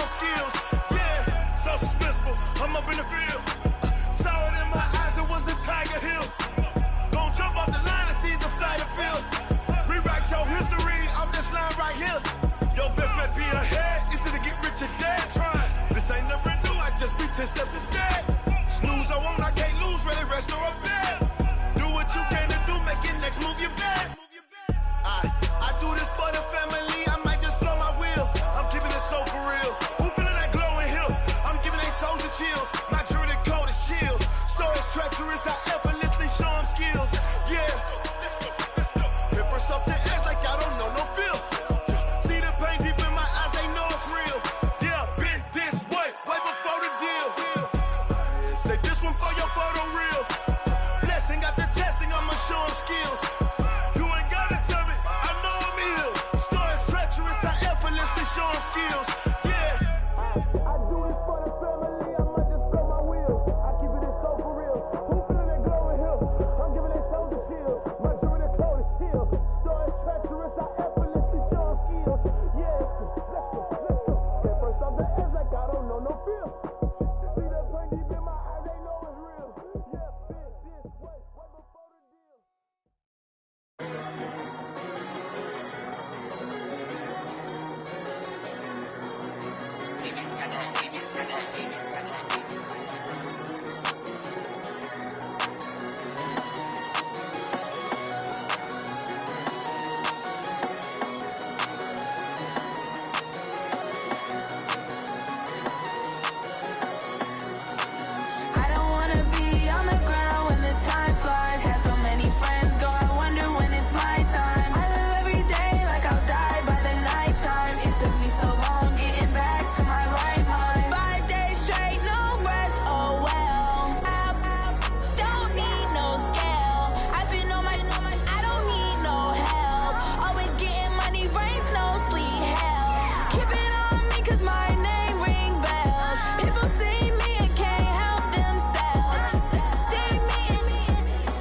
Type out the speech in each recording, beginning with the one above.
showing skills. Yeah, so suspenseful. I'm up in the field. Saw it in my eyes, it was the Tiger Hill. Gon' jump off the line and see the flight of field. Rewrite your history off this line right here. Your best bet be ahead, easy to get rich or dead trying. This ain't never new, I just be 10 steps instead. Snooze, I won't, I can't lose, ready, rest or a bed. Do what you can to do, make it next move your best. I do this for the family, I might just flow my wheel. I'm keeping it so for real. Who feeling that glowing hill? I'm giving they soldier chills. My jewelry coat is chill. Stories treacherous, I effortlessly show them skills. Yeah. Hit first off the edge like I don't know no feel. See the pain deep in my eyes, they know it's real. Yeah, been this way before the deal. Say this one for your photo real. Blessing after testing, I'ma show them skills. You ain't gotta tell me, I know I'm ill. Stories treacherous, I effortlessly show them skills. Yeah. I do this for the family, I might just blow my wheel. I keep it so for real. Who feeling that glowing hill? I'm giving they soldier chills. My jewelry coat is chill. Stories treacherous, I effortlessly show them skills. Yeah, let's go. Get first off the edge like I don't know no feel. See that pain deep in my eyes, they know it's real. Yeah, been this way before the deal. I don't wanna be on the ground when the time flies. Had so many friends go, I wonder when it's my time. I live every day like I'll die by the nighttime. It took me so long getting back to my right mind. 5 days straight, no rest, oh well. I don't need no scale. I've been on my, I don't need no help. Always getting money, rains, no sleet, hell. Keep it on me cause my name ring bells. People see me and can't help themselves. See me and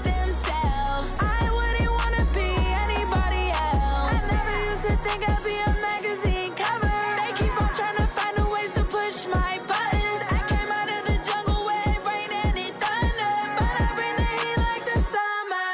themselves. I wouldn't wanna be anybody else. I never used to think I'd be a magazine cover. They keep on trying to find new ways to push my buttons. I came out of the jungle where it rained and it thundered, but I bring the heat like the summer.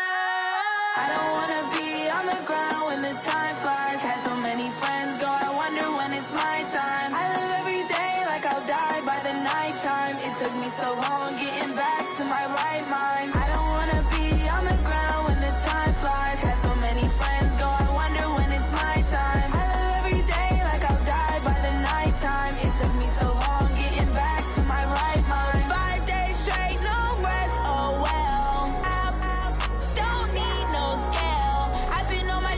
I don't wanna be on the ground when the time flies. Had so many friends go, I wonder when it's my time. I live every day like I'll die by the nighttime. It took me so long getting back to my right mind. I don't wanna be on the ground when the time flies. Had so many friends go, I wonder when it's my time. I live every day like I'll die by the nighttime. It took me so long getting back to my right mind. 5 days straight, no rest, oh well. I don't need no scale. I've been on my,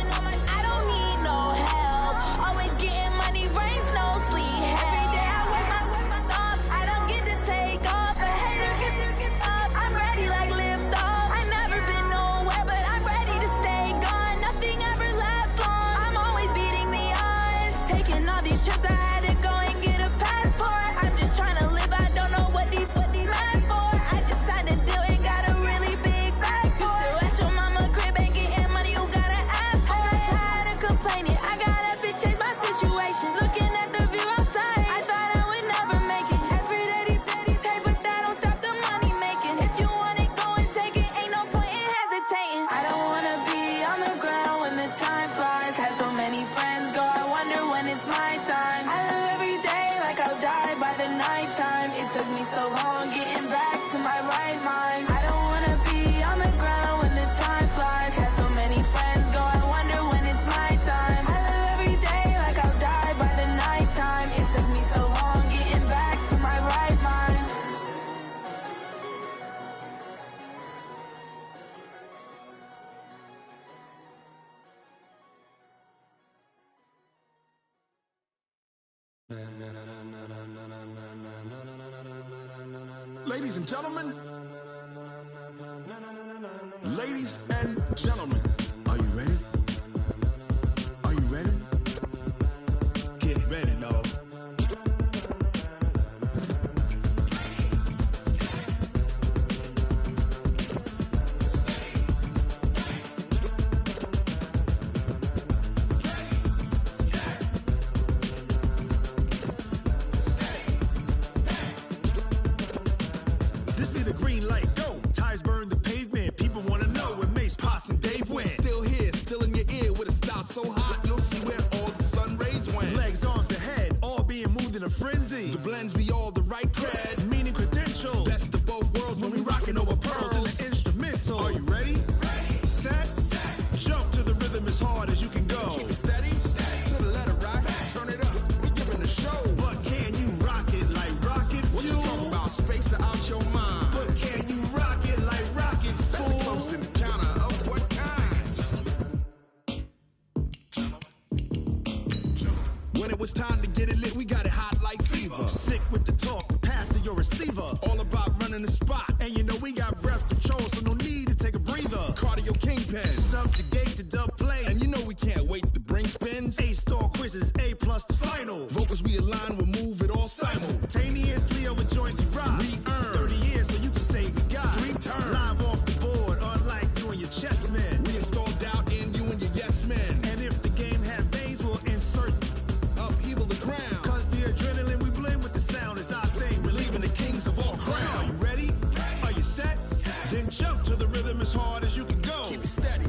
I don't need no help. Always getting money, rains, no sleet, every day I work my thumb. I don't get to take off. A hater get up. I'm ready like lift off. I never been nowhere, but I'm ready to stay gone. Nothing ever lasts long. I'm always beating the odds. Taking all these trips, I had to go and get a passport. I'm just trying to live, I don't know what these mad for. I just signed a deal and got a really big bag for it. Still at your mama crib, ain't getting money, you gotta ask for it. I'm tired of complaining, I gotta change my situation. Looking at the view outside, I thought I would never make it. Every day they take, but that don't stop the money making. If you want it, go and take it, ain't no point in hesitating. I don't wanna be on the ground when the time flies. Had so many friends go, I wonder when it's my time. I live every day like I'll die by the nighttime. It took me so long getting back to my right mind. I don't wanna be on the ground when the time flies. Had so many friends go, I wonder when it's my time. I live every day like I'll die by the nighttime. It took me so long getting back to my right mind. Ladies and gentlemen, ladies and gentlemen, are you ready? Are you ready? Get ready, dog. like go. Tires burn the pavement. People want to know when Mace, Potts, and Dave went. Still here, still in your ear with a style so hot. You'll see where all the sun rays went. Legs, arms, and head, all being moved in a frenzy. The blends be all the right cred. Meaning credentials. Best of both worlds when we rockin' over pearls in the instrumental. Are you ready? Ready. Set. Jump to the rhythm as hard as you can go. Keep it steady. To the letter right. Turn it up. We giving a show. But can you rock it like rocket fuel? What you talking about? Space it out your mind. But can you rock it like rockets, fool? That's a close encounter of what kind? When it was time to get it lit, we got it hot like fever. Sick with the talk, pass to your receiver. All about running the spot. And you know we got breath control, so no need to take a breather. Cardio kingpin. Subjugate the dub play. And you know we can't wait to bring spins. A-star quizzes, A+ the final. Vocals we align, we'll move it all simultaneously over joints we rock. We earn 30 years, so you can say we got 3 turns. Live off the board, unlike you and your chess men. We install doubt in you and your yes men. And if the game had veins, we'll insert upheaval the ground. Cause the adrenaline we blend with the sound is our thing. Relieving the kings of all crowns. So are you ready? Are you set? Then jump to the rhythm as hard as you can go. Keep it steady,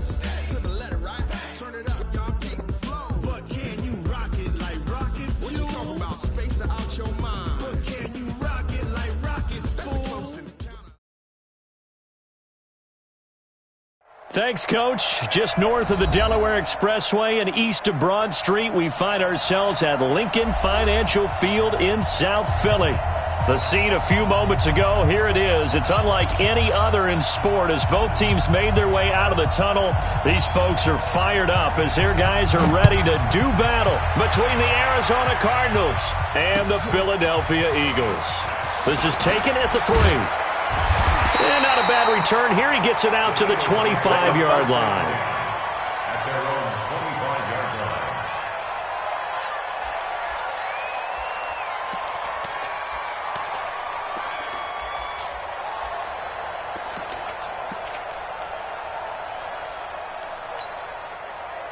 to the letter right. Turn it up, y'all keep the flow. But can you rock it like rocket fuel? What you talking about? Space it out your mind. But can you rock it like rockets, fool? Thanks, Coach. Just north of the Delaware Expressway and east of Broad Street, we find ourselves at Lincoln Financial Field in South Philly. The scene a few moments ago, here it is. It's unlike any other in sport as both teams made their way out of the tunnel. These folks are fired up as their guys are ready to do battle between the Arizona Cardinals and the Philadelphia Eagles. This is taken at the 3. And not a bad return here. He gets it out to the 25-yard line. At their own 25-yard line.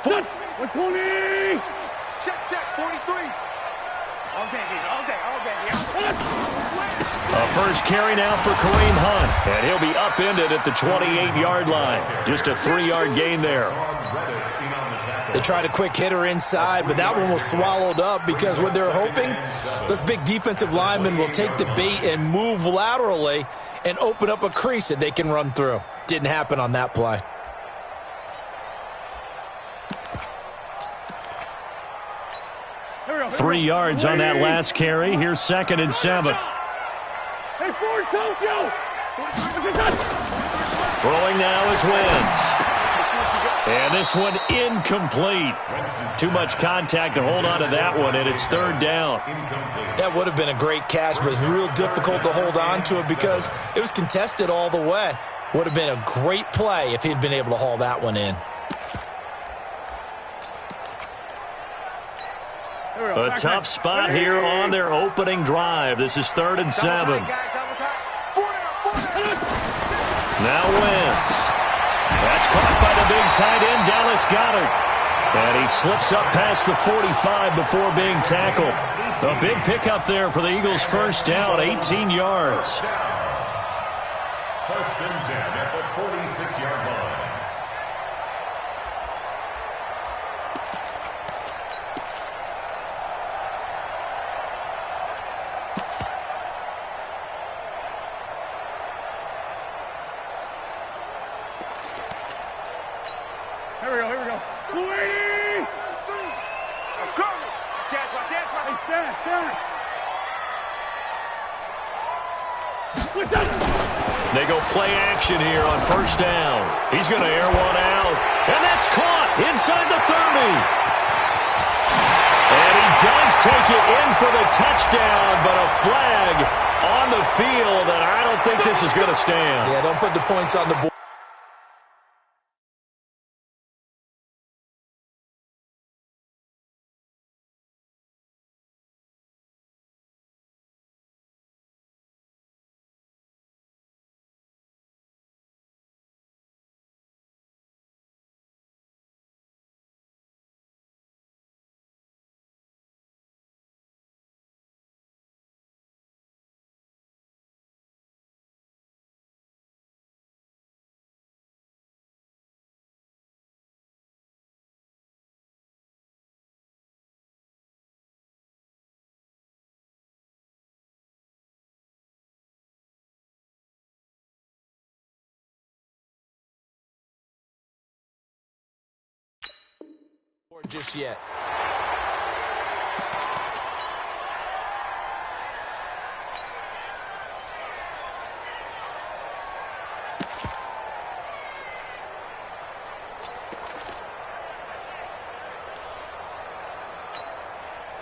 Set. 120. Check, 43. A first carry now for Kareem Hunt, and he'll be upended at the 28-yard line. Just a 3-yard gain there. They tried a quick hitter inside, but that one was swallowed up because what they're hoping, those big defensive linemen will take the bait and move laterally and open up a crease that they can run through. Didn't happen on that play. Here 3 yards on that last carry. Here's 2nd and 7. Hey, Ford, Tokyo. Throwing now is Wentz. And this one incomplete. Too much contact to hold on to that one, and it's 3rd down. That would have been a great catch, but it's real difficult to hold on to it because it was contested all the way. Would have been a great play if he'd been able to haul that one in. A tough spot here on their opening drive. This is 3rd and 7. Now Wentz. That's caught by the big tight end, Dallas Goedert. And he slips up past the 45 before being tackled. A big pickup there for the Eagles' first down, 18 yards. First and 10 at the 46-yard line. Here we go. 280. Chance. Hey, stand. They go play action here on first down. He's going to air one out. And that's caught inside the 30. And he does take it in for the touchdown, but a flag on the field, and I don't think this is going to stand. Yeah, don't put the points on the board. Just yet.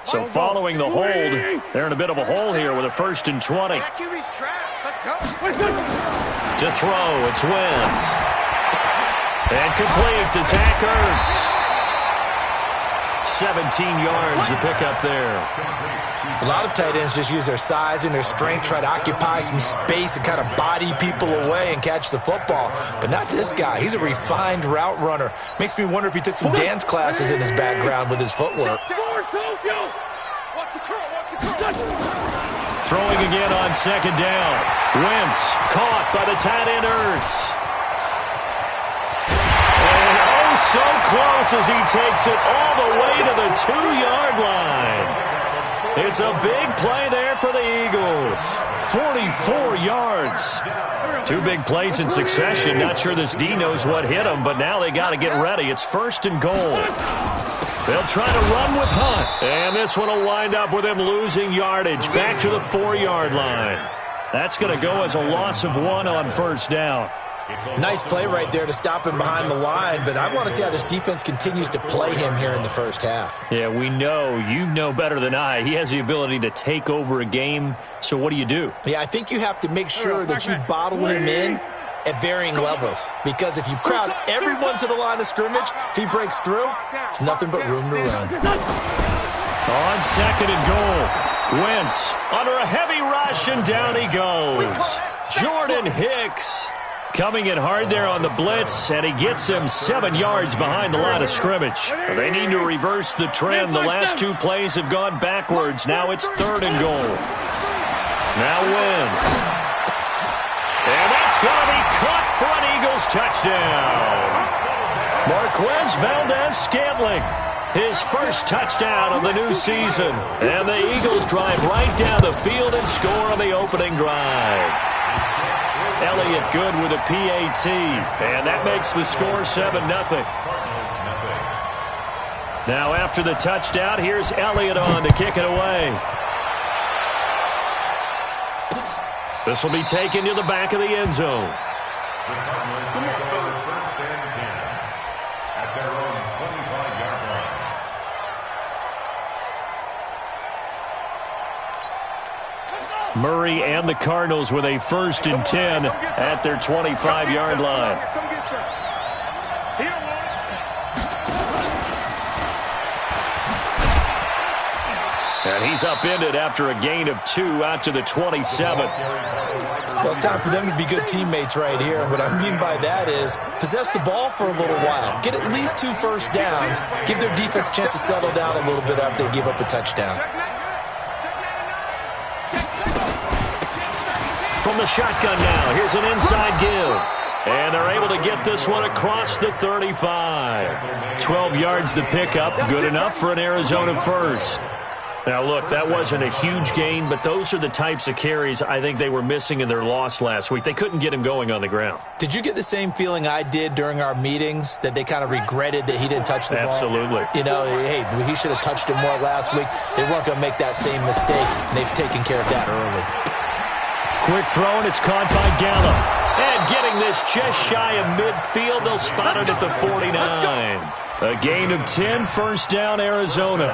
So following the hold, they're in a bit of a hole here with a 1st and 20. That QB's trash. Let's go. To throw, it's Wentz. And complete to Zach Ertz. 17 yards to pick up there. A lot of tight ends just use their size and their strength, try to occupy some space and kind of body people away and catch the football. But not this guy. He's a refined route runner. Makes me wonder if he took some dance classes in his background with his footwork. Throwing again on 2nd down. Wentz caught by the tight end Ertz. So close as he takes it all the way to the 2-yard line. It's a big play there for the Eagles. 44 yards. 2 big plays in succession. Not sure this D knows what hit him, but now they got to get ready. It's 1st and goal. They'll try to run with Hunt. And this one will wind up with him losing yardage back to the 4-yard line. That's going to go as a loss of 1 on 1st down. Nice play right there to stop him behind the line, but I want to see how this defense continues to play him here in the first half. Yeah, we know. You know better than I. He has the ability to take over a game, so what do you do? Yeah, I think you have to make sure that you bottle him in at varying levels, because if you crowd everyone to the line of scrimmage, if he breaks through, there's nothing but room to run. On 2nd and goal, Wentz under a heavy rush, and down he goes. Jordan Hicks coming in hard there on the blitz, and he gets him 7 yards behind the line of scrimmage. They need to reverse the trend. The last 2 plays have gone backwards. Now it's 3rd and goal. Now Wentz. And that's going to be caught for an Eagles touchdown. Marquez Valdez-Scantling, his first touchdown of the new season. And the Eagles drive right down the field and score on the opening drive. Elliott good with a PAT, and that makes the score 7-0. Now after the touchdown, here's Elliott on to kick it away. This will be taken to the back of the end zone. Murray and the Cardinals with a 1st and 10 at their 25-yard line. And he's upended after a gain of 2 out to the 27. Well, it's time for them to be good teammates right here. What I mean by that is possess the ball for a little while. Get at least 2 first downs. Give their defense a chance to settle down a little bit after they give up a touchdown. From the shotgun now, here's an inside give. And they're able to get this one across the 35. 12 yards to pick up, good enough for an Arizona first. Now, look, that wasn't a huge gain, but those are the types of carries I think they were missing in their loss last week. They couldn't get him going on the ground. Did you get the same feeling I did during our meetings, that they kind of regretted that he didn't touch the ball? Absolutely. You know, hey, he should have touched it more last week. They weren't going to make that same mistake, and they've taken care of that early. Quick throw, and it's caught by Gallup. And getting this just shy of midfield, they'll spot it at the 49. A gain of 10, 1st down, Arizona.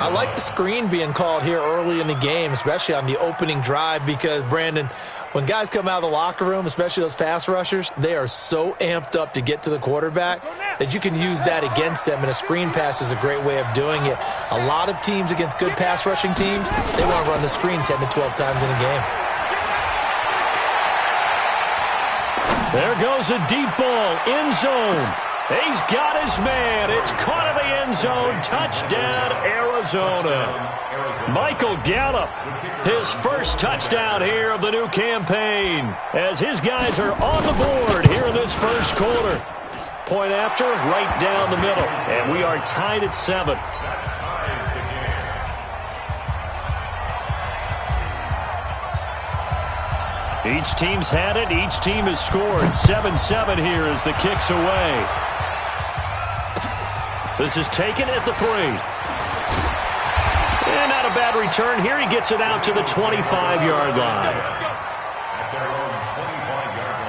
I like the screen being called here early in the game, especially on the opening drive, because, Brandon, when guys come out of the locker room, especially those pass rushers, they are so amped up to get to the quarterback that you can use that against them, and a screen pass is a great way of doing it. A lot of teams against good pass rushing teams, they want to run the screen 10 to 12 times in a game. There goes a deep ball, end zone. He's got his man. It's caught in the end zone. Touchdown, Arizona. Michael Gallup, his first touchdown here of the new campaign, as his guys are on the board here in this first quarter. Point after, right down the middle. And we are tied at 7. Each team's had it. Each team has scored. 7-7 here as the kick's away. This is taken at the 3. And not a bad return here. He gets it out to the 25-yard line. At their own 25-yard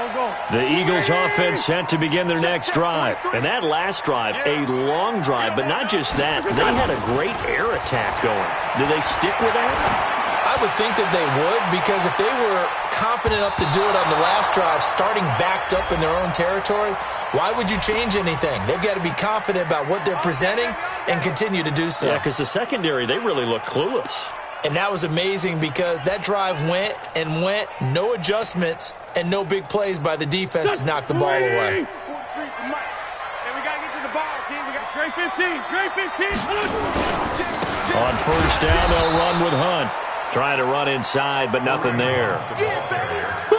line. The Eagles offense set to begin their next drive. And that last drive, a long drive, but not just that. They had a great air attack going. Do they stick with that? I would think that they would, because if they were confident enough to do it on the last drive, starting backed up in their own territory, why would you change anything? They've got to be confident about what they're presenting and continue to do so. Yeah, because the secondary, they really look clueless. And that was amazing because that drive went and went, no adjustments, and no big plays by the defense to knock the ball away. And we got to get to the ball, team. We got great 15. Great 15. On first down, they'll run with Hunt. Trying to run inside, but nothing there.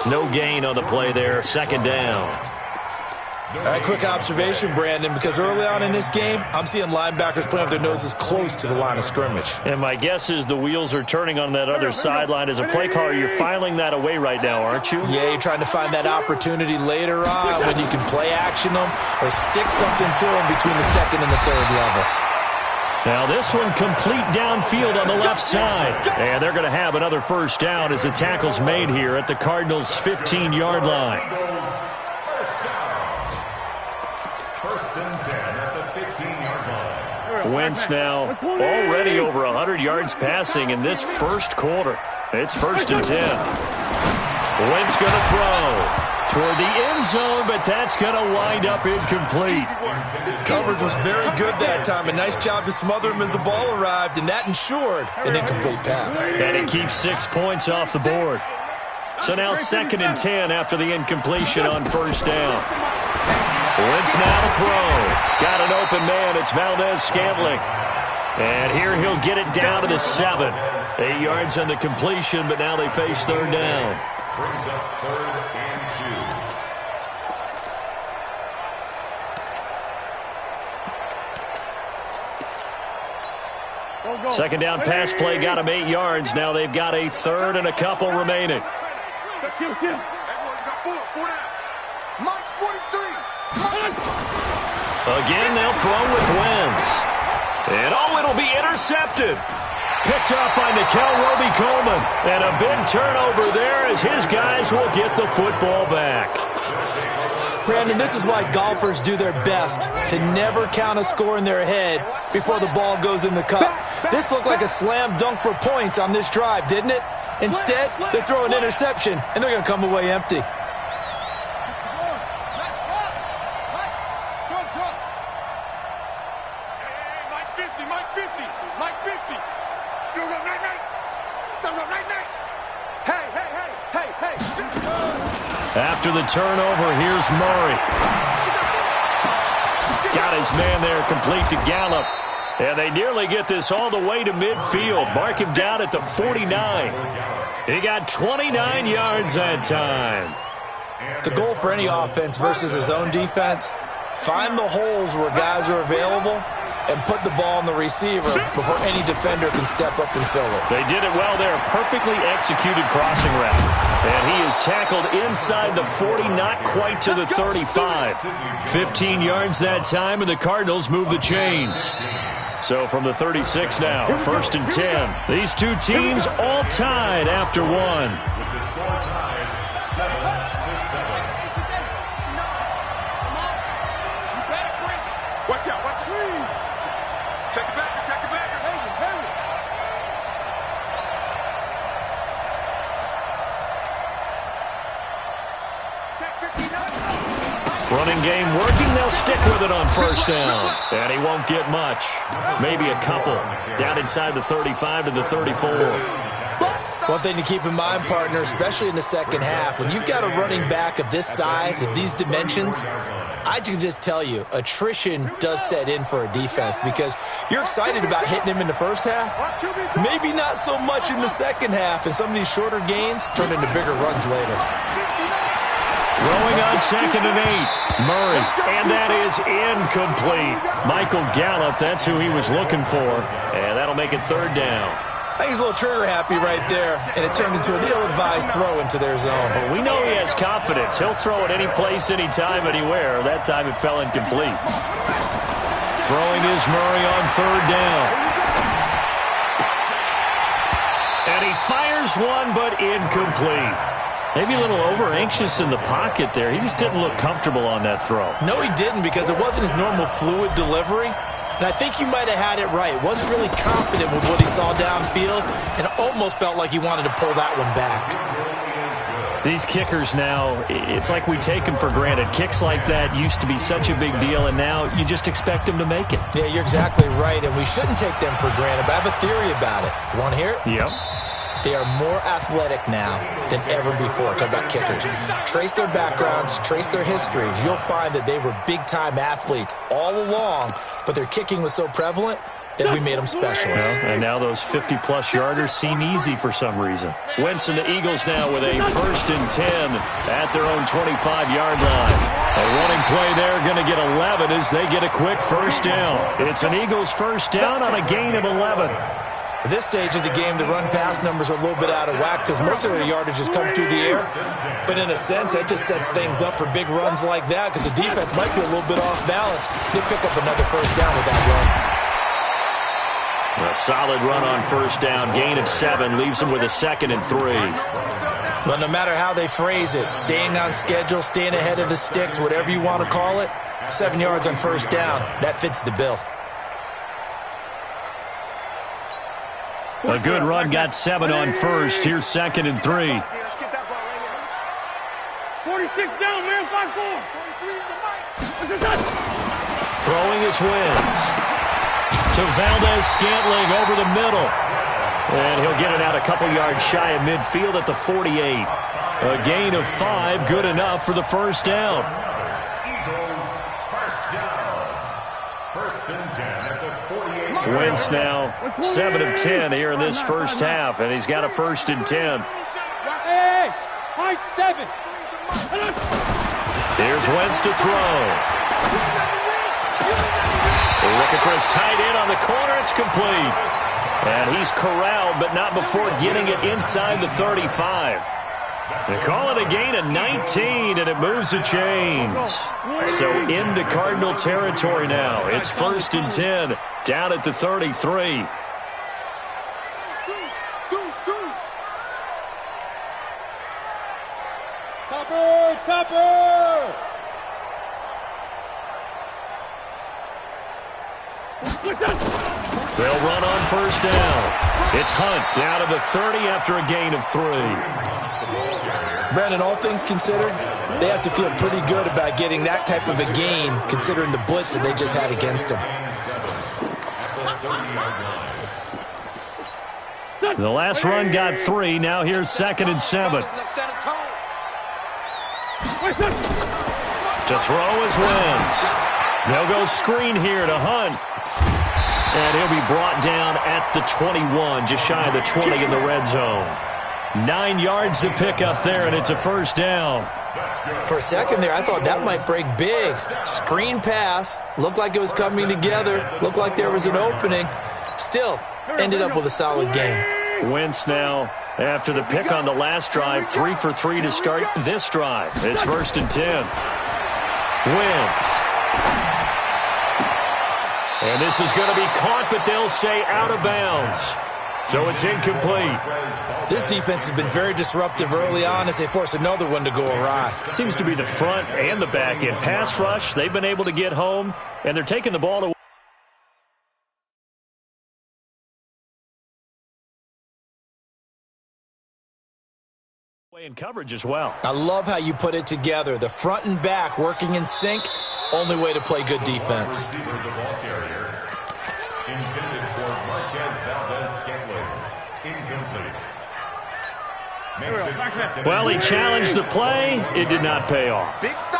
No gain on the play there. Second down. All right, quick observation, Brandon, because early on in this game, I'm seeing linebackers playing with their noses close to the line of scrimmage. And my guess is the wheels are turning on that other sideline. As a play caller, you're filing that away right now, aren't you? Yeah, you're trying to find that opportunity later on when you can play action them or stick something to them between the second and the third level. Now this one complete downfield on the left side. And they're going to have another first down as the tackle's made here at the Cardinals' 15-yard line. First and 10 at the 15-yard line. Wentz now already over 100 yards passing in this first quarter. It's first and 10. Wentz going to throw toward the end zone, but that's going to wind up incomplete. Coverage was very good that time. A nice job to smother him as the ball arrived, and that ensured an incomplete pass. And it keeps 6 points off the board. So now second and 10 after the incompletion on first down. Wentz now to throw. Got an open man. It's Valdez-Scantling. And here he'll get it down to the 7. 8 yards on the completion, but now they face third down. Brings up third and 2. Second down pass play got him 8 yards. Now they've got a third and a couple remaining. Again, they'll throw with Wentz. And it'll be intercepted. Picked up by Nickel Roby-Coleman. And a big turnover there as his guys will get the football back. Brandon, this is why golfers do their best to never count a score in their head before the ball goes in the cup. This looked like a slam dunk for points on this drive, didn't it? Instead, they throw an interception, and they're going to come away empty. After the turnover, here's Murray. Got his man there complete to Gallup. And they nearly get this all the way to midfield. Mark him down at the 49. He got 29 yards that time. The goal for any offense versus his own defense, find the holes where guys are available and put the ball on the receiver before any defender can step up and fill it. They did it well there. Perfectly executed crossing route. And he is tackled inside the 40, not quite to the 35. 15 yards that time, and the Cardinals move the chains. So from the 36 now, first and 10. These two teams all tied after one. With the score tied 7-7. Watch out, watch it. Check it back, check it back. Running game working, they'll stick with it on first down. And he won't get much. Maybe a couple. Down inside the 35 to the 34. One thing to keep in mind, partner, especially in the second half, when you've got a running back of this size, of these dimensions, I can just tell you, attrition does set in for a defense because you're excited about hitting him in the first half. Maybe not so much in the second half, and some of these shorter gains turn into bigger runs later. Throwing on second and 8. Murray, and that is incomplete. Michael Gallup, that's who he was looking for, and that'll make it third down. I think he's a little trigger happy right there, and it turned into an ill-advised throw into their zone. Well, we know he has confidence. He'll throw it any place, anytime, anywhere. That time it fell incomplete. Throwing is Murray on third down. And he fires one, but incomplete. Maybe a little over-anxious in the pocket there. He just didn't look comfortable on that throw. No, he didn't, because it wasn't his normal fluid delivery. And I think you might have had it right. Wasn't really confident with what he saw downfield, and almost felt like he wanted to pull that one back. These kickers now, it's like we take them for granted. Kicks like that used to be such a big deal, and now you just expect them to make it. Yeah, you're exactly right, and we shouldn't take them for granted, but I have a theory about it. You want to hear it? Yep. They are more athletic now than ever before. Talk about kickers. Trace their backgrounds, trace their histories. You'll find that they were big-time athletes all along, but their kicking was so prevalent that we made them specialists. And now those 50-plus yarders seem easy for some reason. Wentz and the Eagles now with a 1st and 10 at their own 25-yard line. A running play there, going to get 11 as they get a quick first down. It's an Eagles first down on a gain of 11. At this stage of the game, the run-pass numbers are a little bit out of whack because most of their yardage has come through the air. But in a sense, that just sets things up for big runs like that because the defense might be a little bit off balance. They pick up another first down with that run. A solid run on first down. Gain of 7 leaves them with a 2nd and 3. But no matter how they phrase it, staying on schedule, staying ahead of the sticks, whatever you want to call it, 7 yards on first down, that fits the bill. A good run got 7 on first. Here's 2nd and 3. 46 down, man. 5-4. Throwing his Wentz to Valdez-Scantling over the middle. And he'll get it out a couple yards shy of midfield at the 48. A gain of 5, good enough for the first down. Eagles first down. 1st and 10 at the 48. Wentz now 7 of 10 here in this first half, and he's got a 1st and 10. Hey, high 7. Here's Wentz to throw. Looking for his tight end on the corner. It's complete. And he's corralled, but not before getting it inside the 35. They call it a gain of 19, and it moves the chains. So into Cardinal territory now. It's 1st and 10, down at the 33. Topper! They'll run on first down. It's Hunt down to the 30 after a gain of 3. Brandon, all things considered, they have to feel pretty good about getting that type of a gain considering the blitz that they just had against them. The last run got 3. Now here's 2nd and 7. To throw is Wentz. They'll go screen here to Hunt. And he'll be brought down at the 21, just shy of the 20 in the red zone. 9 yards to pick up there, and it's a first down. For a second there, I thought that might break big. Screen pass. Looked like it was coming together. Looked like there was an opening. Still, ended up with a solid game. Wentz now, after the pick on the last drive, 3 for 3 to start this drive. It's 1st and 10. Wentz. And this is going to be caught, but they'll say out of bounds. So it's incomplete. This defense has been very disruptive early on as they force another one to go awry. Seems to be the front and the back end. Pass rush, they've been able to get home, and they're taking the ball away. In coverage as well. I love how you put it together. The front and back working in sync. Only way to play good defense. The ball carrier. Intended for Marquez Valdez-Scantling. Incomplete. Well, he challenged the play. It did not pay off.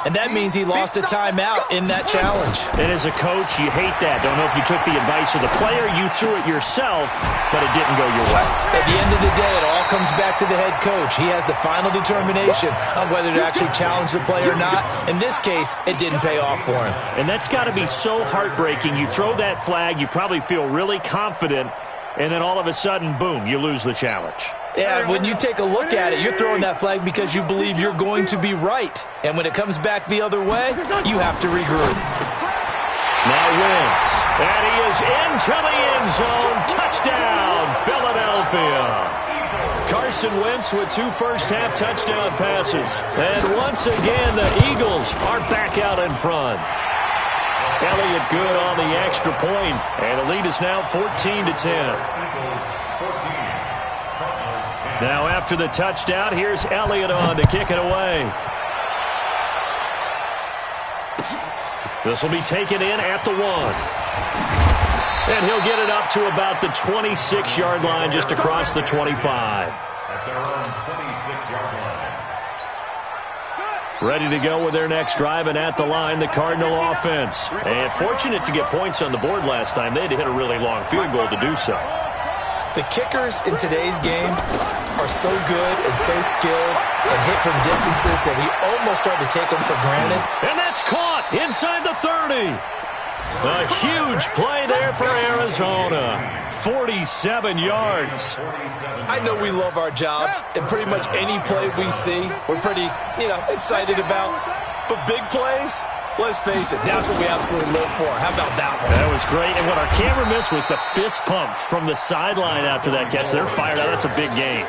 And that means he lost a timeout in that challenge. And as a coach, you hate that. Don't know if you took the advice of the player. You threw it yourself, but it didn't go your way. At the end of the day, it all comes back to the head coach. He has the final determination on whether to actually challenge the play or not. In this case, it didn't pay off for him. And that's got to be so heartbreaking. You throw that flag, you probably feel really confident, and then all of a sudden, boom, you lose the challenge. Yeah, when you take a look at it, you're throwing that flag because you believe you're going to be right. And when it comes back the other way, you have to regroup. Now Wentz, and he is into the end zone. Touchdown, Philadelphia. Carson Wentz with 2 first-half touchdown passes. And once again, the Eagles are back out in front. Elliott good on the extra point, and the lead is now 14-10. Now after the touchdown, here's Elliott on to kick it away. This will be taken in at the 1. And he'll get it up to about the 26-yard line, just across the 25. At their own 26-yard line. Ready to go with their next drive, and at the line, the Cardinal offense. And fortunate to get points on the board last time. They had to hit a really long field goal to do so. The kickers in today's game are so good and so skilled and hit from distances that we almost start to take them for granted. And that's caught inside the 30. A huge play there for Arizona. 47 yards. I know we love our jobs, and pretty much any play we see, we're pretty, excited about. But big plays, let's face it, that's what we absolutely live for. How about that one? That was great. And what our camera missed was the fist pump from the sideline after that catch. They're fired out. That's a big game.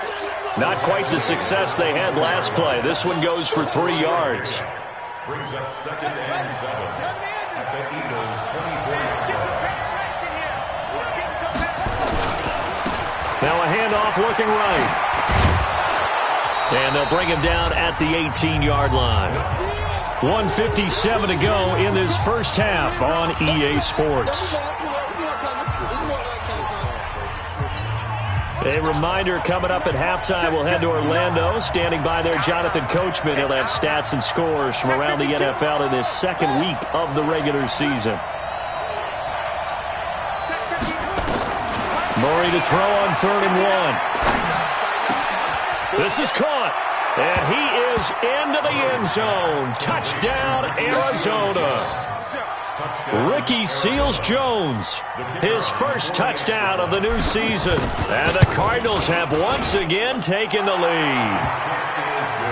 Not quite the success they had last play. This one goes for 3 yards. Brings up 2nd and 7 at the Eagles' 24-yard line. Now a handoff looking right. And they'll bring him down at the 18-yard line. 1:57 to go in this first half on EA Sports. A reminder coming up at halftime, we'll head to Orlando. Standing by there, Jonathan Coachman. He'll have stats and scores from around the NFL in this second week of the regular season. Murray to throw on 3rd and 1. This is caught. And he is into the end zone. Touchdown, Arizona. Ricky Seals-Jones, his first touchdown of the new season. And the Cardinals have once again taken the lead.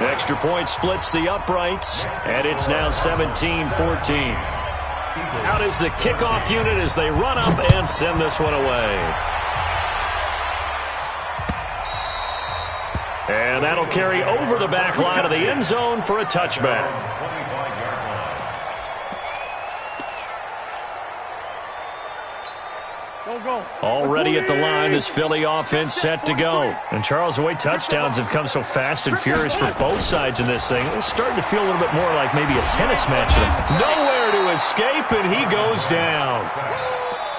Extra point splits the uprights, and it's now 17-14. Out is the kickoff unit as they run up and send this one away. And that'll carry over the back line of the end zone for a touchback. Already at the line, this Philly offense set to go. And Charles, the way touchdowns have come so fast and furious for both sides in this thing, it's starting to feel a little bit more like maybe a tennis match. Nowhere to escape, and he goes down.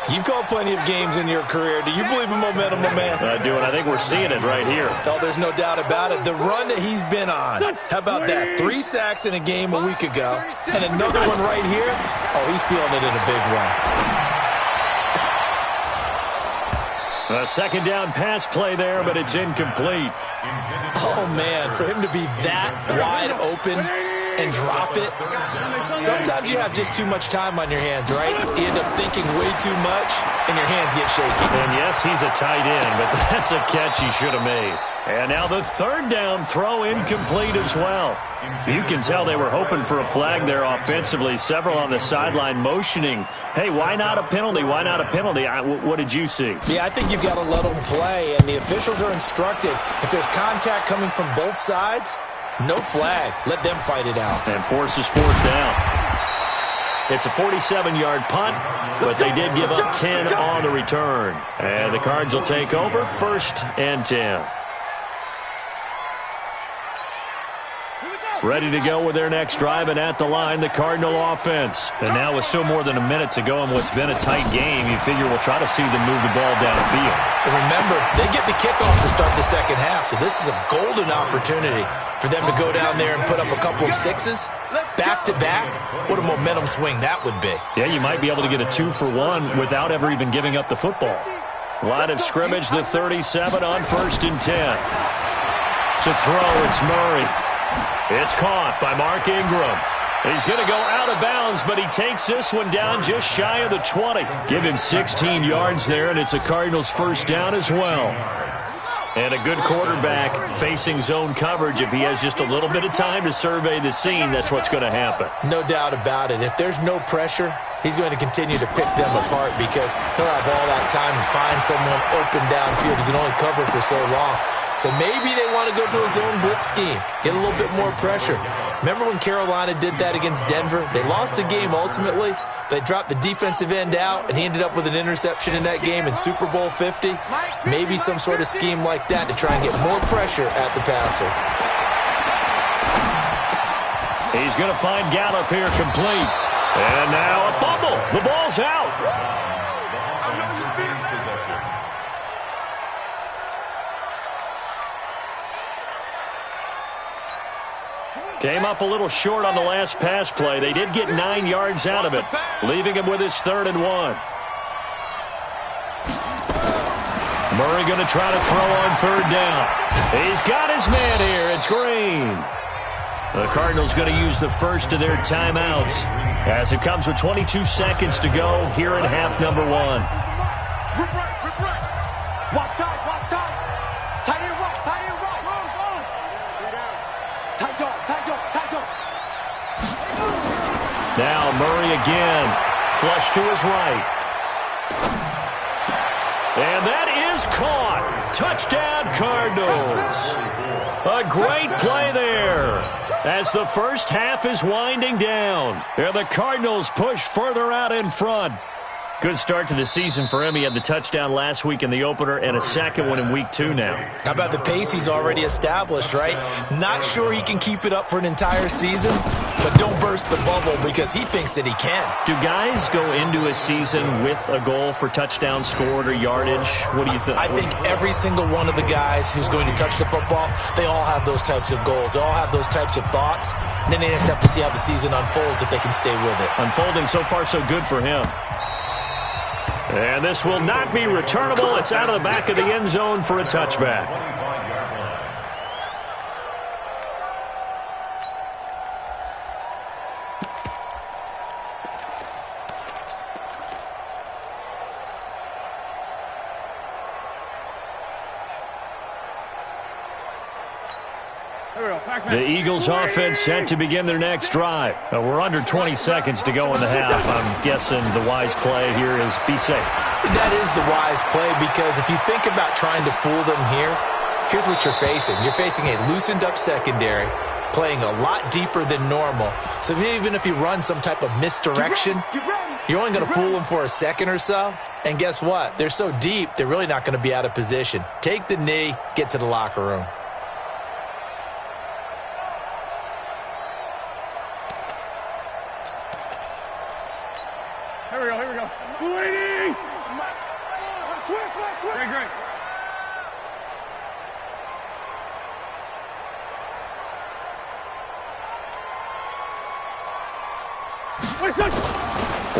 You've called plenty of games in your career. Do you believe in momentum, my man? I do, and I think we're seeing it right here. Oh, there's no doubt about it. The run that he's been on. How about that? 3 sacks in a game a week ago, and another one right here. Oh, he's feeling it in a big way. A second down pass play there, but it's incomplete. Oh, man, for him to be that wide open and drop it. Sometimes you have just too much time on your hands, right? You end up thinking way too much, and your hands get shaky. And yes, he's a tight end, but that's a catch he should have made. And now the 3rd down throw incomplete as well. You can tell they were hoping for a flag there offensively. Several on the sideline motioning, hey, why not a penalty? Why not a penalty? What did you see? Yeah, I think you've got to let them play, and the officials are instructed. If there's contact coming from both sides, no flag. Let them fight it out. And forces 4th down. It's a 47-yard punt, but they did give up 10 on the return. And the Cards will take over 1st and 10. Ready to go with their next drive, and at the line, the Cardinal offense. And now with still more than a minute to go in what's been a tight game, you figure we'll try to see them move the ball downfield. And remember, they get the kickoff to start the second half, so this is a golden opportunity for them to go down there and put up a couple of 6s back-to-back. What a momentum swing that would be. Yeah, you might be able to get a 2-for-1 without ever even giving up the football. Line of scrimmage, the 37 on 1st and 10. To throw, it's Murray. It's caught by Mark Ingram. He's going to go out of bounds, but he takes this one down just shy of the 20. Give him 16 yards there, and it's a Cardinals first down as well. And a good quarterback facing zone coverage. If he has just a little bit of time to survey the scene, that's what's going to happen. No doubt about it. If there's no pressure, he's going to continue to pick them apart because he'll have all that time to find someone open downfield. He can only cover for so long. So maybe they want to go to a zone blitz scheme, get a little bit more pressure. Remember when Carolina did that against Denver? They lost the game ultimately. They dropped the defensive end out, and he ended up with an interception in that game in Super Bowl 50. Maybe some sort of scheme like that to try and get more pressure at the passer. He's going to find Gallup here complete. And now a fumble. The ball's out. Came up a little short on the last pass play. They did get 9 yards out of it, leaving him with his 3rd and 1. Murray going to try to throw on 3rd down. He's got his man here. It's Green. The Cardinals going to use the first of their timeouts as it comes with 22 seconds to go here in half number 1. Walk tight, walk tight. Tight end right, tight end right. Go. Tight dog, tight dog, tight dog. Now Murray again. Flush to his right. And that is caught. Touchdown, Cardinals. A great play there as the first half is winding down. And the Cardinals push further out in front. Good start to the season for him. He had the touchdown last week in the opener and a second one in week 2 now. How about the pace he's already established, right? Not sure he can keep it up for an entire season, but don't burst the bubble because he thinks that he can. Do guys go into a season with a goal for touchdown scored or yardage? What do you think? I think every single one of the guys who's going to touch the football, they all have those types of goals. They all have those types of thoughts. And then they just have to see how the season unfolds if they can stay with it. Unfolding so far so good for him. And this will not be returnable. It's out of the back of the end zone for a touchback. The Eagles offense set to begin their next drive. We're under 20 seconds to go in the half. I'm guessing the wise play here is be safe. That is the wise play because if you think about trying to fool them here, here's what you're facing. You're facing a loosened up secondary, playing a lot deeper than normal. So even if you run some type of misdirection, you're only going to fool them for a second or so. And guess what? They're so deep, they're really not going to be out of position. Take the knee, get to the locker room. Here we go. 280. Switch. Great.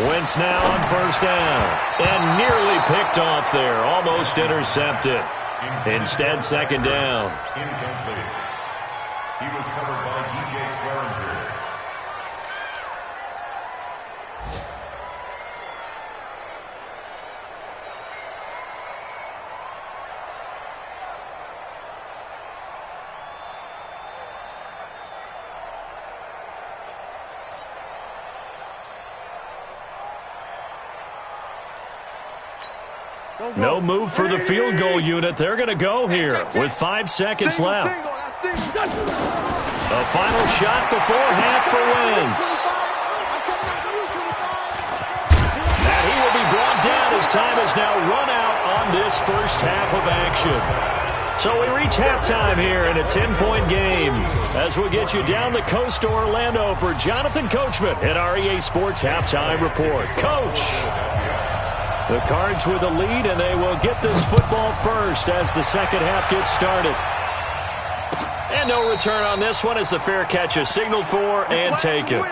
Wentz now on first down. And nearly picked off there. Almost intercepted. Instead, second down. Incomplete. He was covered by DJ Swearinger. No move for the field goal unit. They're going to go here with 5 seconds left. A final shot before half for Wentz. And he will be brought down as time has now run out on this first half of action. So we reach halftime here in a 10-point game as we'll get you down the coast to Orlando for Jonathan Coachman at our EA Sports Halftime Report. Coach. The Cards with the lead, and they will get this football first as the second half gets started. And no return on this one as the fair catch is signaled for and taken.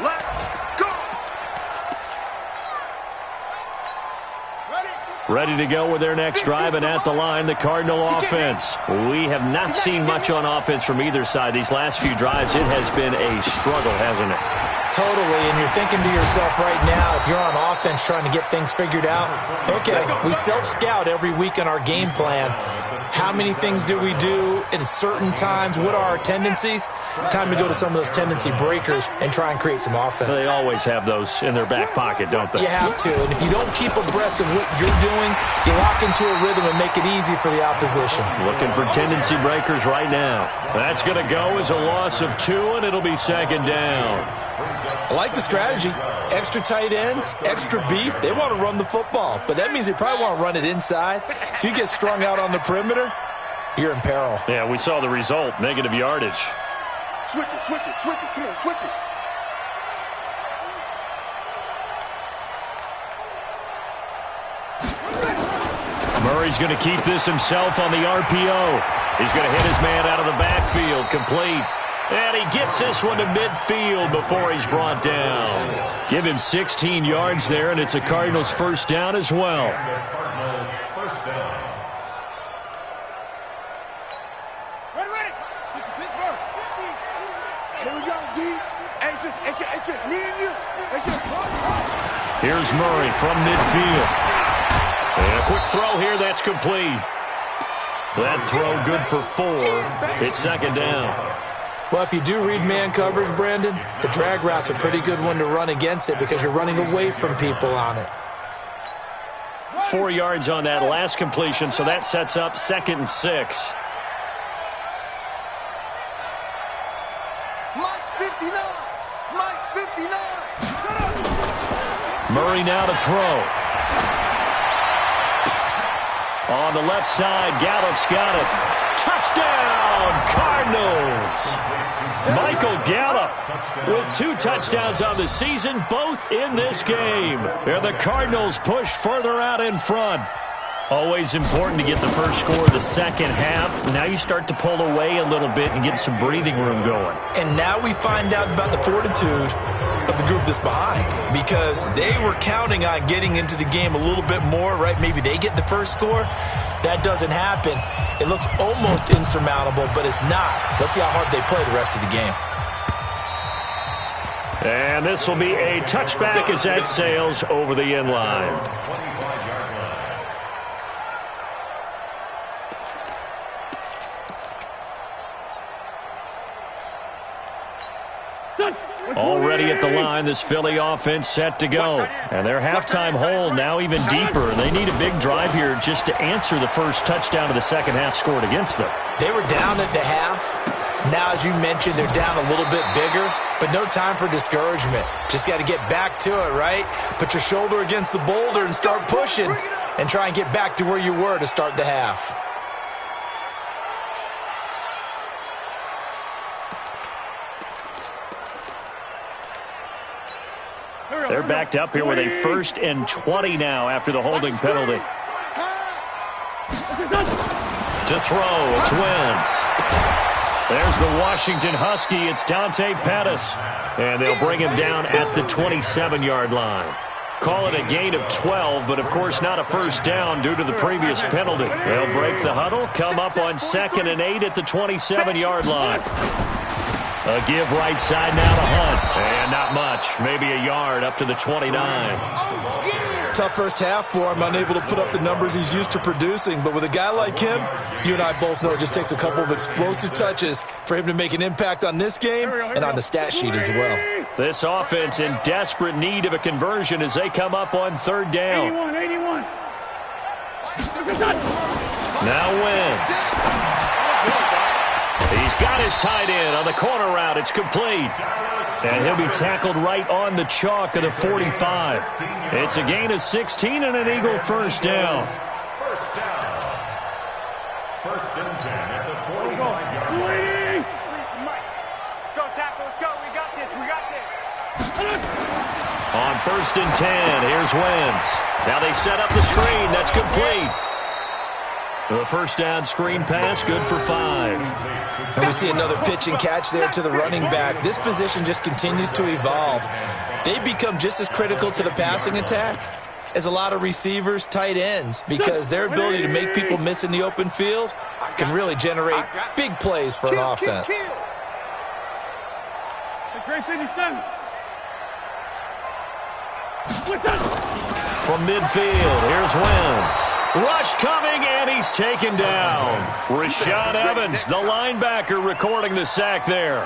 Let's go. Ready to go with their next drive, and at the line, the Cardinal offense. We have not seen much on offense from either side. These last few drives, it has been a struggle, hasn't it? Totally, and you're thinking to yourself right now, if you're on offense trying to get things figured out, okay, we self-scout every week on our game plan. How many things do we do at certain times? What are our tendencies? Time to go to some of those tendency breakers and try and create some offense. They always have those in their back pocket, don't they? You have to, and if you don't keep abreast of what you're doing, you lock into a rhythm and make it easy for the opposition. Looking for tendency breakers right now. That's going to go as a loss of 2, and it'll be second down. I like the strategy. Extra tight ends, extra beef. They want to run the football, but that means they probably want to run it inside. If you get strung out on the perimeter, you're in peril. Yeah, we saw the result, negative yardage. Switch it, switch it, switch it. Come on, switch it. Murray's going to keep this himself on the RPO. He's going to hit his man out of the backfield, complete. And he gets this one to midfield before he's brought down. Give him 16 yards there, and it's a Cardinals first down as well. First down. Ready. Stick to Pittsburgh. 50. Here we go, D. It's just me and you. It's just one. Here's Murray from midfield. And a quick throw here, that's complete. That throw good for 4. It's second down. Well, if you do read man coverage, Brandon, the drag route's a pretty good one to run against it because you're running away from people on it. 4 yards on that last completion, so that sets up 2nd and 6. Mike's 59. Mike's 59. Murray now to throw. On the left side, Gallup's got it. Touchdown, Cardinals! Michael Gallup with 2 touchdowns on the season, both in this game. And the Cardinals push further out in front. Always important to get the first score of the second half. Now you start to pull away a little bit and get some breathing room going. And now we find out about the fortitude of the group that's behind, because they were counting on getting into the game a little bit more, right? Maybe they get the first score. That doesn't happen. It looks almost insurmountable, but it's not. Let's see how hard they play the rest of the game. And this will be a touchback as that sails over the end line. Already at the line, this Philly offense set to go. And their halftime hole now even deeper. They need a big drive here just to answer the first touchdown of the second half scored against them. They were down at the half. Now, as you mentioned, they're down a little bit bigger, but no time for discouragement. Just got to get back to it, right? Put your shoulder against the boulder and start pushing and try and get back to where you were to start the half. They're backed up here with a 1st and 20 now after the holding penalty. To throw, it's Wentz. There's the Washington Husky. It's Dante Pettis. And they'll bring him down at the 27-yard line. Call it a gain of 12, but of course not a first down due to the previous penalty. They'll break the huddle, come up on 2nd and 8 at the 27-yard line. A give right side now to Hunt. And not much. Maybe a yard up to the 29. Tough first half for him, unable to put up the numbers he's used to producing. But with a guy like him, you and I both know it just takes a couple of explosive touches for him to make an impact on this game and on the stat sheet as well. This offense in desperate need of a conversion as they come up on 3rd down. 81. Now Wentz. He's got his tight end on the corner route. It's complete. And he'll be tackled right on the chalk of the 45. It's a gain of 16 and an Eagle first down. First down. 1st and 10 at the 45-yard line. Let's go, tackle. Let's go. We got this. On 1st and 10, here's Wentz. Now they set up the screen. That's complete. The first down screen pass, good for 5. And we see another pitch and catch there to the running back. This position just continues to evolve. They become just as critical to the passing attack as a lot of receivers, tight ends, because their ability to make people miss in the open field can really generate big plays for an offense. Great 57. From midfield, here's Wentz. Rush coming, and he's taken down. Rashaan Evans, the linebacker, recording the sack there.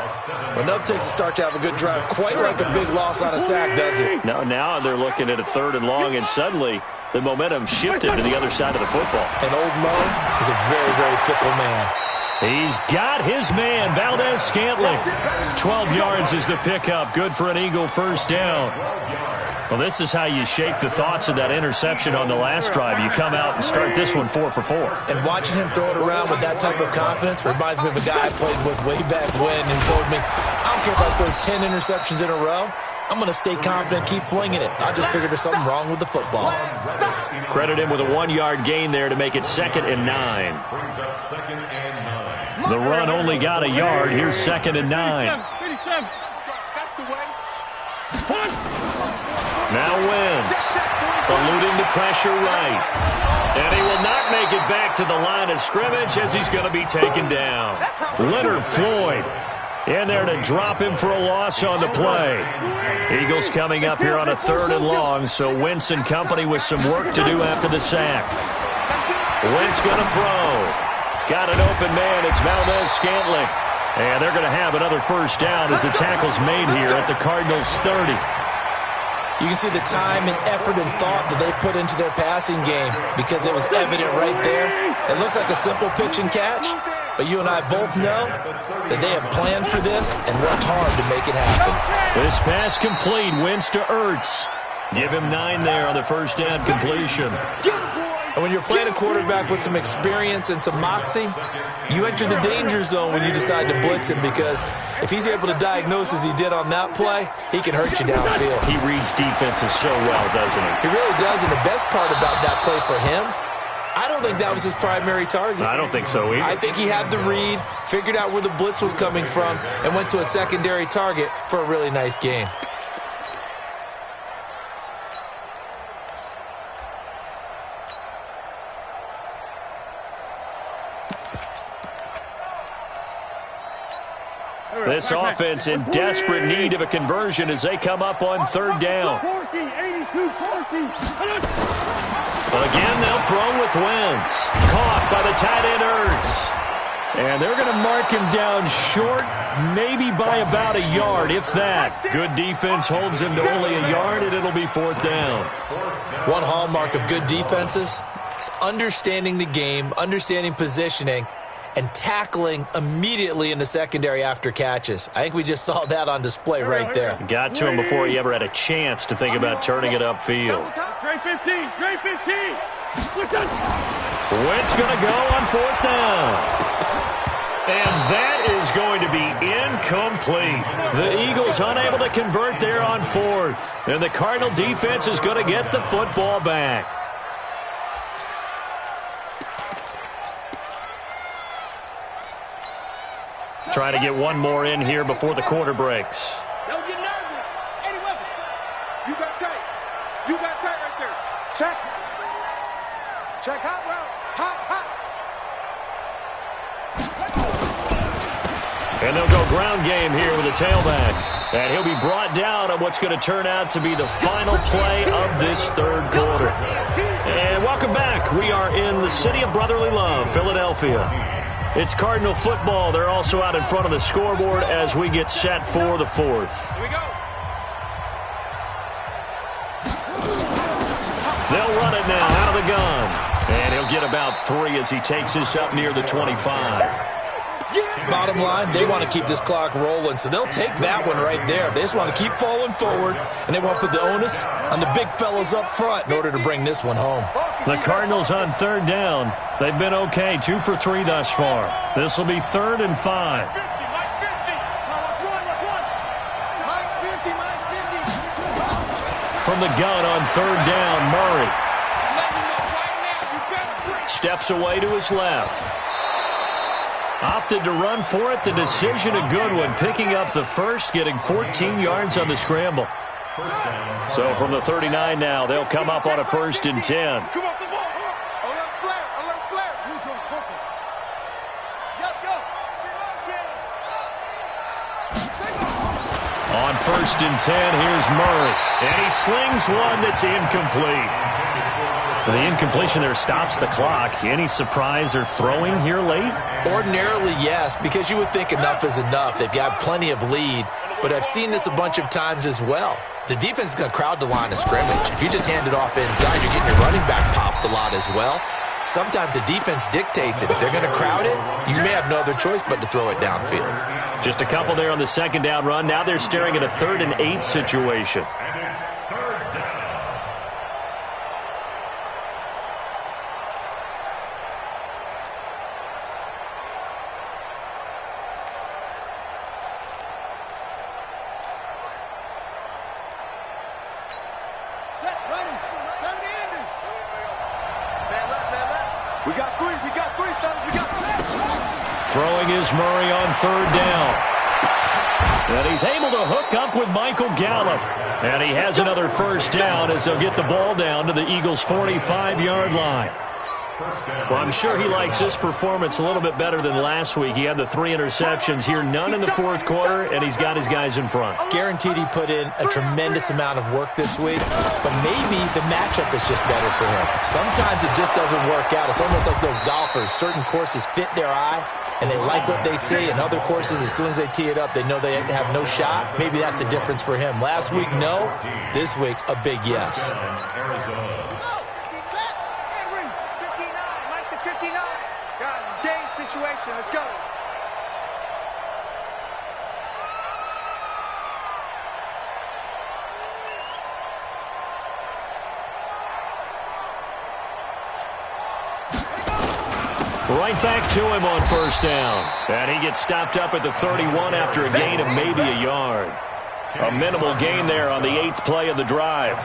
Enough takes to start to have a good drive. Quite like a big loss on a sack, does it? No, now they're looking at a 3rd and long, and suddenly the momentum shifted to the other side of the football. And old Mo is a very, very fickle man. He's got his man, Valdez-Scantling. 12 yards is the pickup. Good for an Eagle first down. Well, this is how you shake the thoughts of that interception on the last drive. You come out and start this one 4 for 4. And watching him throw it around with that type of confidence reminds me of a guy I played with way back when who told me, I don't care if I throw 10 interceptions in a row. I'm going to stay confident, keep flinging it. I just figured there's something wrong with the football. Credit him with a 1-yard gain there to make it 2nd and 9. The run only got a yard. Here's 2nd and 9. Now Wentz, eluding the pressure right. And he will not make it back to the line of scrimmage as he's going to be taken down. Leonard Floyd in there to drop him for a loss on the play. Eagles coming up here on a 3rd and long, so Wentz and company with some work to do after the sack. Wentz going to throw. Got an open man. It's Valdez-Scantling. And they're going to have another first down as the tackle's made here at the Cardinals' 30. You can see the time and effort and thought that they put into their passing game because it was evident right there. It looks like a simple pitch and catch, but you and I both know that they have planned for this and worked hard to make it happen. This pass complete. Wentz to Ertz. Give him 9 there on the first down completion. And when you're playing a quarterback with some experience and some moxie, you enter the danger zone when you decide to blitz him because if he's able to diagnose as he did on that play, he can hurt you downfield. He reads defenses so well, doesn't he? He really does, and the best part about that play for him, I don't think that was his primary target. I don't think so either. I think he had the read, figured out where the blitz was coming from, and went to a secondary target for a really nice game. This offense in desperate need of a conversion as they come up on 3rd down. Again, they'll throw with Wentz. Caught by the tight end Ertz. And they're going to mark him down short, maybe by about a yard, if that. Good defense holds him to only a yard, and it'll be 4th down. One hallmark of good defenses is understanding the game, understanding positioning, and tackling immediately in the secondary after catches. I think we just saw that on display right there. Got to him before he ever had a chance to think about turning it upfield. Straight 15, straight 15. Wentz going to go on 4th down. And that is going to be incomplete. The Eagles unable to convert there on 4th. And the Cardinal defense is going to get the football back. Trying to get one more in here before the quarter breaks. Don't get nervous. Eddie Weber. You got tight. You got tight right there. Check. Check hot route. Hot, hot. And they'll go ground game here with a tailback. And he'll be brought down on what's going to turn out to be the final play of this 3rd quarter. And welcome back. We are in the city of brotherly love, Philadelphia. It's Cardinal football. They're also out in front of the scoreboard as we get set for the 4th. Here we go. They'll run it now out of the gun. And he'll get about 3 as he takes this up near the 25. Bottom line, they want to keep this clock rolling, so they'll take that one right there. They just want to keep falling forward, and they want to put the onus on the big fellas up front in order to bring this one home. The Cardinals on 3rd down. They've been okay, 2 for 3 thus far. This will be 3rd and 5. From the gun on 3rd down, Murray steps away to his left. Opted to run for it. The decision a good one. Picking up the first, getting 14 yards on the scramble. So from the 39 now, they'll come up on a 1st and 10. Come off the ball. Alert flare. Alert flare. On 1st and 10, here's Murray. And he slings one that's incomplete. The incompletion there stops the clock. Any surprise they're throwing here late? Ordinarily, yes, because you would think enough is enough. They've got plenty of lead, but I've seen this a bunch of times as well. The defense is going to crowd the line of scrimmage. If you just hand it off inside, you're getting your running back popped a lot as well. Sometimes the defense dictates it. If they're going to crowd it, you may have no other choice but to throw it downfield. Just a couple there on the second down run. Now they're staring at a 3rd and 8 situation. And it's 3rd down. We got three, fellas. We got three. Throwing is Murray on 3rd down. And he's able to hook up with Michael Gallup. And he has another 1st down as they'll get the ball down to the Eagles' 45-yard line. Well, I'm sure he likes this performance a little bit better than last week. He had the 3 interceptions here, none in the 4th quarter, and he's got his guys in front. Guaranteed he put in a tremendous amount of work this week, but maybe the matchup is just better for him. Sometimes it just doesn't work out. It's almost like those golfers. Certain courses fit their eye, and they like what they see, and other courses, as soon as they tee it up, they know they have no shot. Maybe that's the difference for him. Last week, no. This week, a big yes. Situation. Let's go. Right back to him on 1st down. And he gets stopped up at the 31 after a gain of maybe a yard. A minimal gain there on the 8th play of the drive.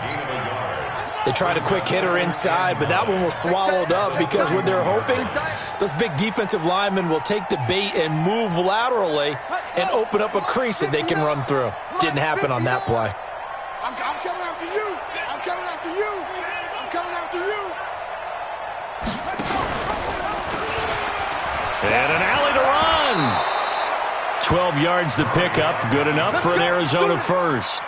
They tried a quick hitter inside, but that one was swallowed up because what they're hoping, those big defensive linemen will take the bait and move laterally and open up a crease that they can run through. Didn't happen on that play. I'm coming after you. I'm coming after you. I'm coming after you. And an alley to run. 12 yards the pickup, good enough for an Arizona 1st.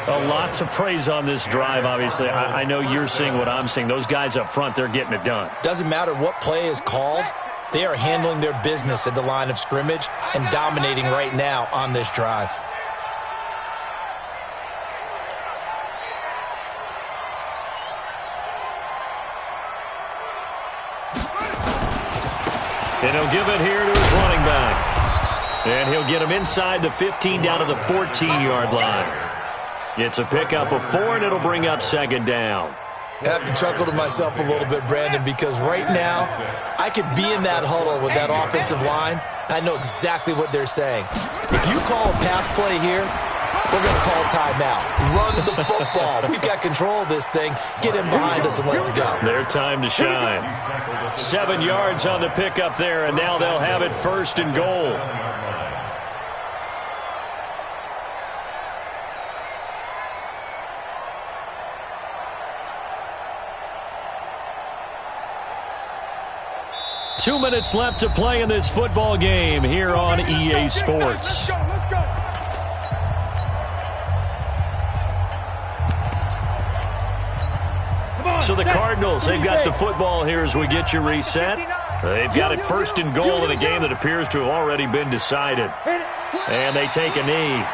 A lot to praise on this drive, obviously. I know you're seeing what I'm seeing. Those guys up front, they're getting it done. Doesn't matter what play is called. They are handling their business at the line of scrimmage and dominating right now on this drive. And he'll give it here to his running back. And he'll get him inside the 15 down to the 14-yard line. It's a pickup of 4, and it'll bring up 2nd down. I have to chuckle to myself a little bit, Brandon, because right now I could be in that huddle with that offensive line. I know exactly what they're saying. If you call a pass play here, we're going to call timeout. Run the football. We've got control of this thing. Get in behind us and let's go. Their time to shine. 7 yards on the pickup there, and now they'll have it 1st and goal. Two minutes left to play in this football game here on EA Sports. Let's go. So the Cardinals, they've got the football here as we get you reset. They've got it 1st and goal in a game that appears to have already been decided. And they take a knee.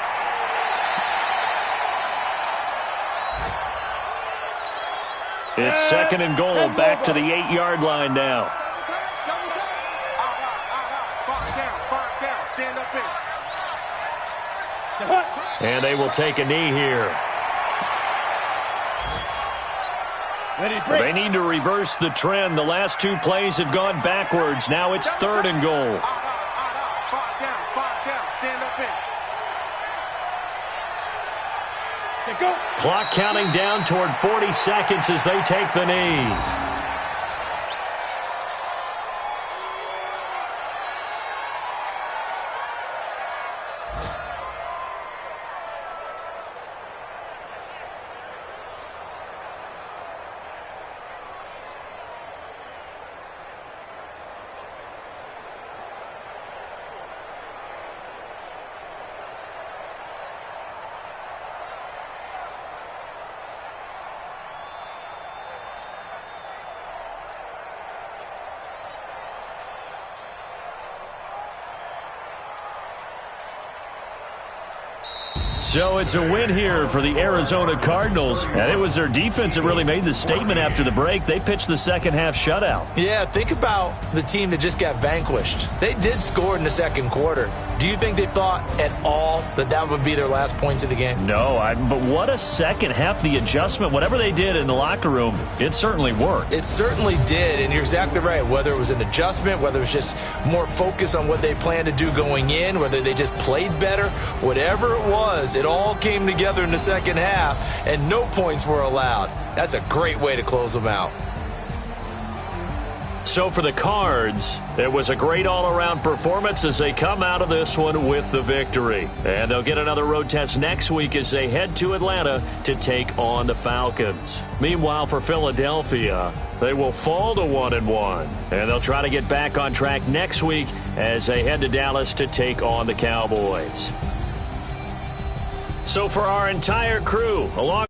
It's 2nd and goal, back to the 8-yard line now. Stand up in. And they will take a knee here. They need to reverse the trend. The last 2 plays have gone backwards. Now it's 3rd and goal. 5 down. Stand up in. Go. Clock counting down toward 40 seconds as they take the knee. So it's a win here for the Arizona Cardinals, and it was their defense that really made the statement after the break. They pitched the second half shutout. Yeah, think about the team that just got vanquished. They did score in the second quarter. Do you think they thought at all that that would be their last points of the game? No, but what a second half. The adjustment, whatever they did in the locker room, it certainly worked. It certainly did, and you're exactly right. Whether it was an adjustment, whether it was just more focus on what they planned to do going in, whether they just played better, whatever it was, it all came together in the second half, and no points were allowed. That's a great way to close them out. So for the Cards, it was a great all-around performance as they come out of this one with the victory. And they'll get another road test next week as they head to Atlanta to take on the Falcons. Meanwhile, for Philadelphia, they will fall to 1-1. And they'll try to get back on track next week as they head to Dallas to take on the Cowboys. So for our entire crew, along